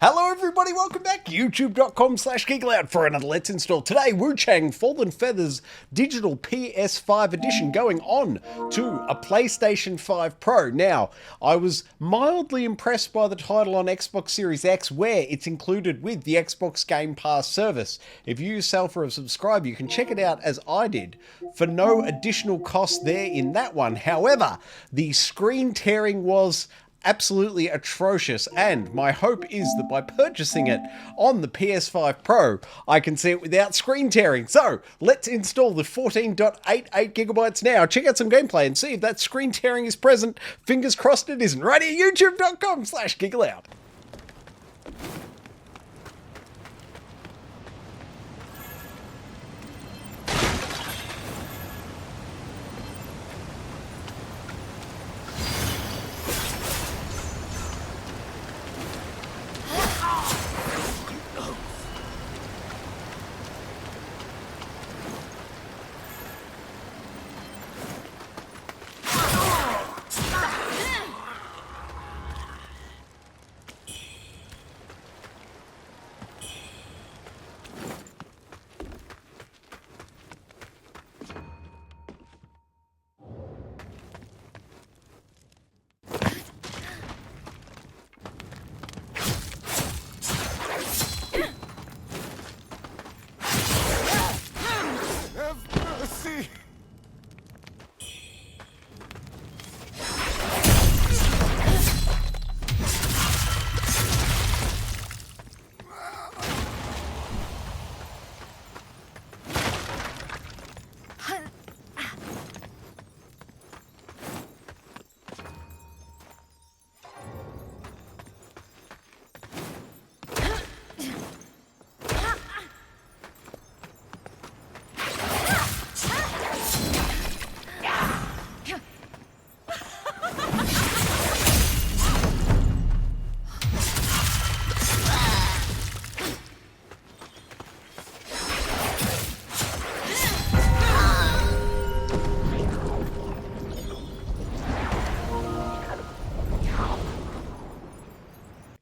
Hello everybody, welcome back, youtube.com/geekaloud for another Let's Install. Today, Wuchang Fallen Feathers Digital PS5 Edition going on to a PlayStation 5 Pro. Now, I was mildly impressed by the title on Xbox Series X where it's included with the Xbox Game Pass service. If you yourself are a subscriber, you can check it out as I did for no additional cost there in that one. However, the screen tearing was absolutely atrocious, and my hope is that by purchasing it on the PS5 Pro, I can see it without screen tearing. So, let's install the 14.88 gigabytes now, check out some gameplay and see if that screen tearing is present. Fingers crossed it isn't. Right here, youtube.com/geekaloud.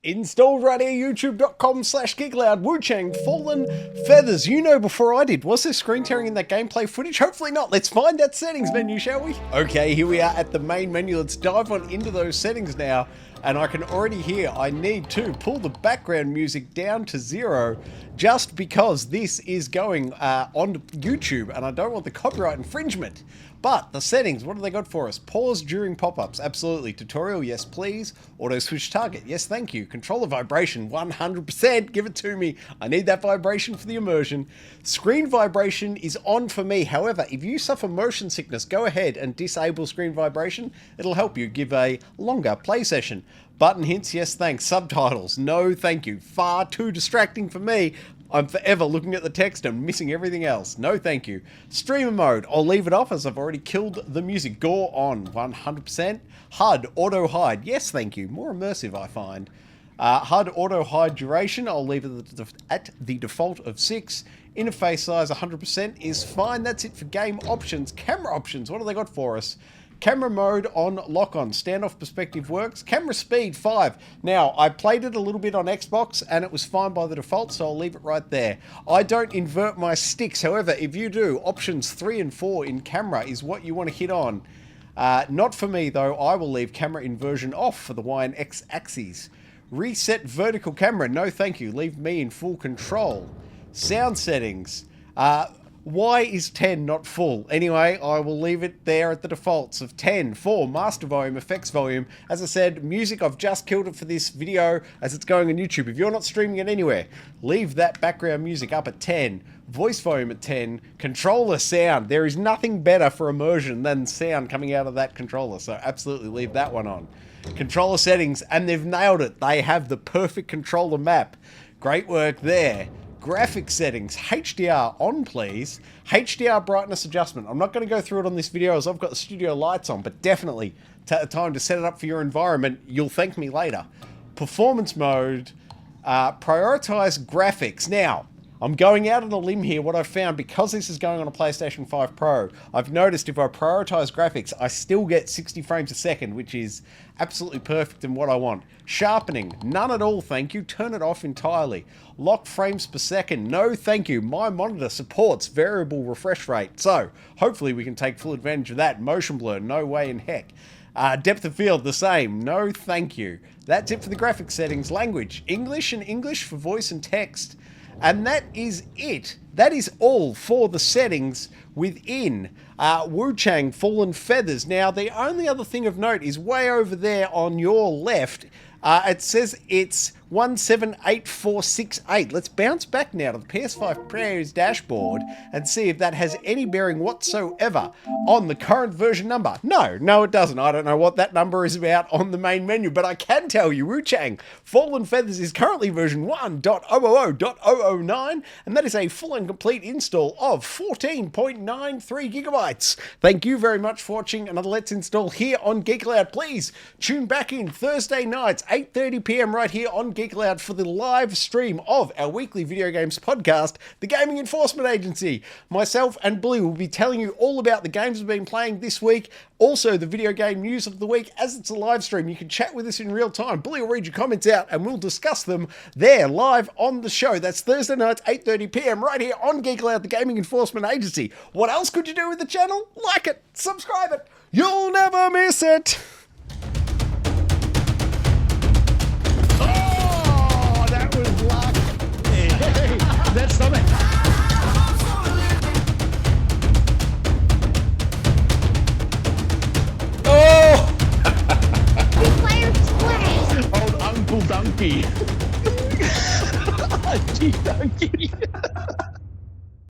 Installed right here, youtube.com/geekaloud, Wuchang Fallen Feathers. You know before I did, was there screen tearing in that gameplay footage? Hopefully not. Let's find that settings menu, shall we? Okay, here we are at the main menu. Let's dive on into those settings now. And I can already hear I need to pull the background music down to 0 just because this is going on YouTube and I don't want the copyright infringement. But the settings, what have they got for us? Pause during pop-ups, absolutely. Tutorial, yes please. Auto switch target, yes thank you. Controller vibration, 100%, give it to me. I need that vibration for the immersion. Screen vibration is on for me. However, if you suffer motion sickness, go ahead and disable screen vibration. It'll help you give a longer play session. Button hints, yes thanks. Subtitles, no thank you. Far too distracting for me. I'm forever looking at the text and missing everything else. No thank you. Streamer mode, I'll leave it off as I've already killed the music. Gore on, 100%. HUD, auto hide, yes thank you. More immersive I find. HUD auto hide duration, I'll leave it at the default of 6. Interface size 100% is fine. That's it for game options. Camera options, what have they got for us? Camera mode on lock-on. Standoff perspective works. Camera speed 5. Now, I played it a little bit on Xbox and it was fine by the default, so I'll leave it right there. I don't invert my sticks. However, if you do, options 3 and 4 in camera is what you want to hit on. Not for me, though. I will leave camera inversion off for the Y and X axes. Reset vertical camera. No, thank you. Leave me in full control. Sound settings. Why is 10 not full? Anyway, I will leave it there at the defaults of 10. 4, master volume, effects volume. As I said, music, I've just killed it for this video as it's going on YouTube. If you're not streaming it anywhere, leave that background music up at 10. Voice volume at 10. Controller sound. There is nothing better for immersion than sound coming out of that controller, so absolutely leave that one on. Controller settings, and they've nailed it. They have the perfect controller map. Great work there. Graphic settings, HDR on please. HDR brightness adjustment. I'm not going to go through it on this video as I've got the studio lights on, but definitely take the time to set it up for your environment. You'll thank me later. Performance mode, prioritize graphics. Now, I'm going out on a limb here. What I've found, because this is going on a PlayStation 5 Pro, I've noticed if I prioritize graphics, I still get 60 frames a second, which is absolutely perfect and what I want. Sharpening, none at all, thank you. Turn it off entirely. Lock frames per second, no thank you. My monitor supports variable refresh rate, so hopefully we can take full advantage of that. Motion blur, no way in heck. Depth of field, the same. No, thank you. That's it for the graphics settings. Language, English and English for voice and text. And that is it. That is all for the settings within Wuchang Fallen Feathers. Now, the only other thing of note is way over there on your left. It says it's 178468. Let's bounce back now to the PS5 Pro's dashboard and see if that has any bearing whatsoever on the current version number. No, it doesn't. I don't know what that number is about on the main menu, but I can tell you Wuchang Fallen Feathers is currently version 1.000.009, and that is a full and complete install of 14.93 gigabytes. Thank you very much for watching another Let's Install here on Geek Aloud. Please tune back in Thursday nights, 8:30 p.m. right here on Geek Aloud for the live stream of our weekly video games podcast, the Gaming Enforcement Agency. Myself and Blue will be telling you all about the games we've been playing this week, also the video game news of the week. As it's a live stream, you can chat with us in real time. Blue will read your comments out and we'll discuss them there live on the show. That's Thursday nights, 8:30 p.m. right here on Geek Aloud, the Gaming Enforcement Agency. What else could you do with the channel? Like it, subscribe it, you'll never miss it. That's something. Oh! Old Uncle Donkey. Donkey.